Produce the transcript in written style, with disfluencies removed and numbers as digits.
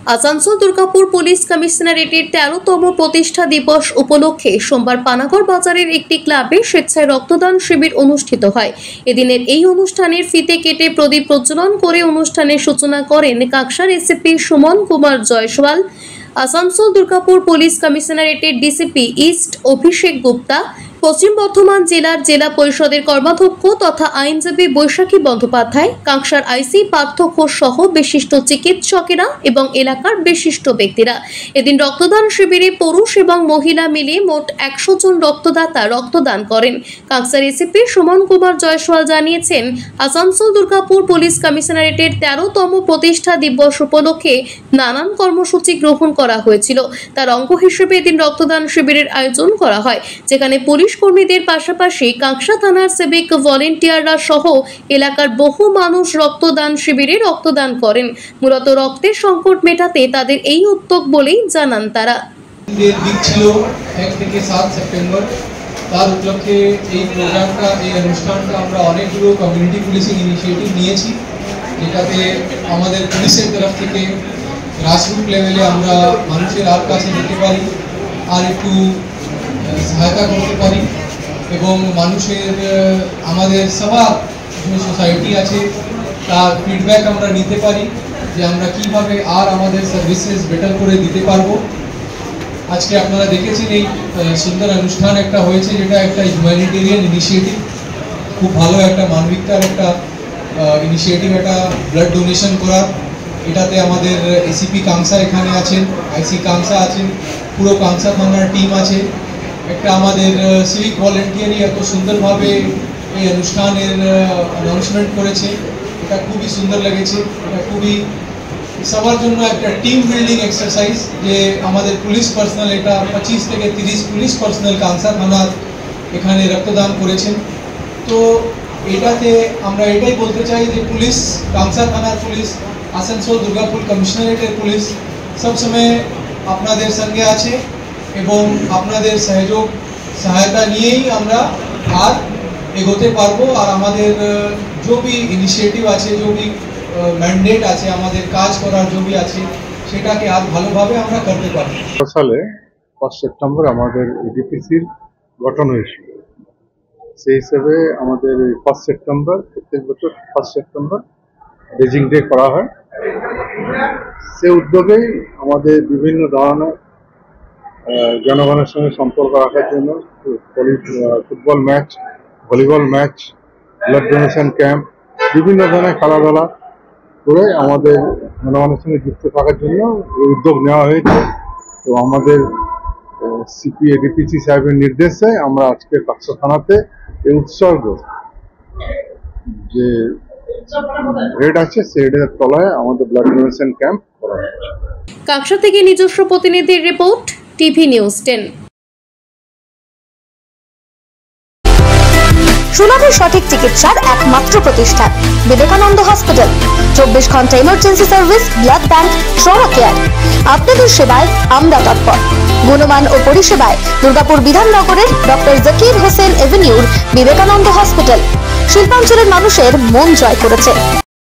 Asansol Durgapur police কমিশনারেটের 13তম প্রতিষ্ঠা দিবস উপলক্ষে সোমবার পানাগড় বাজারের একটি ক্লাবে স্বেচ্ছায় রক্তদান শিবির অনুষ্ঠিত হয়। এদিনের এই অনুষ্ঠানের ফিতে কেটে প্রদীপ প্রজ্বলন করে অনুষ্ঠানের সূচনা করেন কাকসার এসিপি সুমন কুমার জয়সওয়াল, আসানসোল দুর্গাপুর পুলিশ কমিশনারেটের ডিসিপি ইস্ট অভিষেক গুপ্তা, পশ্চিম বর্ধমান জেলার জেলা পরিষদের কর্মাধ্যক্ষ তথা আইনজীবী বৈশাখী বন্দ্যোপাধ্যায়, কাকসার আইসি পার্থ ঘোষ সহ বিশিষ্ট চিকিৎসকেরা এবং এলাকার বিশিষ্ট ব্যক্তিরা। এদিন রক্তদান শিবিরে পুরুষ এবং মহিলা মিলিয়ে মোট 100 জন রক্তদাতা রক্তদান করেন। কাকসার এসিপি সুমন কুমার জয়সওয়াল জানিয়েছেন, আসানসোল দুর্গাপুর পুলিশ কমিশনারেটের 13তম প্রতিষ্ঠা দিবস উপলক্ষে নানান কর্মসূচি গ্রহণ করা হয়েছিল। তার অঙ্গ হিসেবে এদিন রক্তদান শিবিরের আয়োজন করা হয়, যেখানে পুলিশ কর্মীদের পাশাপাশি কাকসা থানার সিভিক ভলেন্টিয়াররা সহ এলাকার বহু মানুষ রক্তদান শিবিরে রক্তদান করেন। মূলত রক্তের সংকট মেটাতে তাদের এই উদ্যোগ বলেই জানান তারা। ছিল 1 থেকে 7 সেপ্টেম্বর, তার উপলক্ষে এই প্রোগ্রামটা, এই অনুষ্ঠানটা আমরা অনেকগুলো কমিউনিটি পুলিশিং ইনিশিয়েটিভ নিয়েছি, যেটাতে আমাদের পুলিশের তরফ থেকে গ্রাসরুট লেভেলে আমরা মানুষের আর কাছে যেতে পারি, আর একটু সহায়তা করতে পারি এবং মানুষের আমাদের সবার যে সোসাইটি আছে তার ফিডব্যাক আমরা নিতে পারি যে আমরা কিভাবে আর আমাদের সার্ভিসেস বেটার করে দিতে পারবো। আজকে আপনারা দেখেছেন এই সুন্দর অনুষ্ঠান একটা হয়েছে, যেটা একটা হিউম্যানিটেরিয়ান ইনিশিয়েটিভ, খুব ভালো একটা মানবিকতার একটা ইনিশিয়েটিভ, একটা ব্লাড ডোনেশন করার। এটাতে আমাদের এসিপি কাংসা এখানে আছেন, আইসি কাংসা আছেন, পুরো কাংসা থানার টিম আছে। একটা আমাদের সিভিক ভলেন্টিয়ারই এত সুন্দরভাবে এই অনুষ্ঠানের অ্যানাউন্সমেন্ট করেছে, এটা খুবই সুন্দর লেগেছে। এটা খুবই সবার জন্য একটা টিম বিল্ডিং এক্সারসাইজ, যে আমাদের পুলিশ পার্সোনাল, এটা 25 থেকে 30 পুলিশ পার্সোনাল কাংসা থানার এখানে রক্তদান করেছেন। তো এটাতে আমরা এটাই বলতে চাই যে পুলিশ, কাংসা থানার পুলিশ, আসানসোল দুর্গাপুর কমিশনারেটের পুলিশ সবসময় আপনাদের সঙ্গে আছে এবং আপনাদের সহযোগ সহায়তা নিয়েই আমরা আর এগোতে পারবো। আর আমাদের जो भी ইনিশিয়েটিভ আছে, जो भी ম্যান্ডেট আছে, আমাদের কাজ করার जो भी আছে, সেটাকে আর ভালোভাবে আমরা করতে পারবো। সালে 1 সেপ্টেম্বর আমাদের এডিপিসির গঠন হয়েছিল। সেই হিসেবে আমাদের 1 সেপ্টেম্বর, প্রত্যেক বছর 1 সেপ্টেম্বর রেজিং ডে করা হয়। সে উদ্যোগেই আমাদের বিভিন্ন ধরনের জনগণের সঙ্গে সম্পর্ক রাখার জন্য football match, volleyball match, blood donation camp, বিভিন্ন ধরনের খেলাধুলা করে আমাদের জনগণের সঙ্গে যুক্ত থাকার জন্য এই উদ্যোগ নেওয়া হয়েছে। তো আমাদের সিপি এডিপিসি সাহেবের নির্দেশে আমরা আজকে কাকসা থানাতে এই উৎসর্গ যে হেড আছে, সেই হেডের তলায় আমাদের ব্লাড ডোনেশন ক্যাম্প করা হয়েছে। কাকসা থেকে নিজস্ব প্রতিনিধির রিপোর্ট, টিভি নিউজ 10। সুলভে সঠিক চিকিৎসার একমাত্র প্রতিষ্ঠান বিবেকানন্দ হসপিটাল। 24 ঘন্টা emergency service, blood bank, trauma care. আপনাদের সেবায় আমরা তৎপর। গুণমান ও পরিষেবায় দুর্গাপুর বিধাননগরের ডক্টর জাকির হোসেন এভিনিউর বিবেকানন্দ হসপিটাল শিল্পাঞ্চলের মানুষের মন জয় করেছে।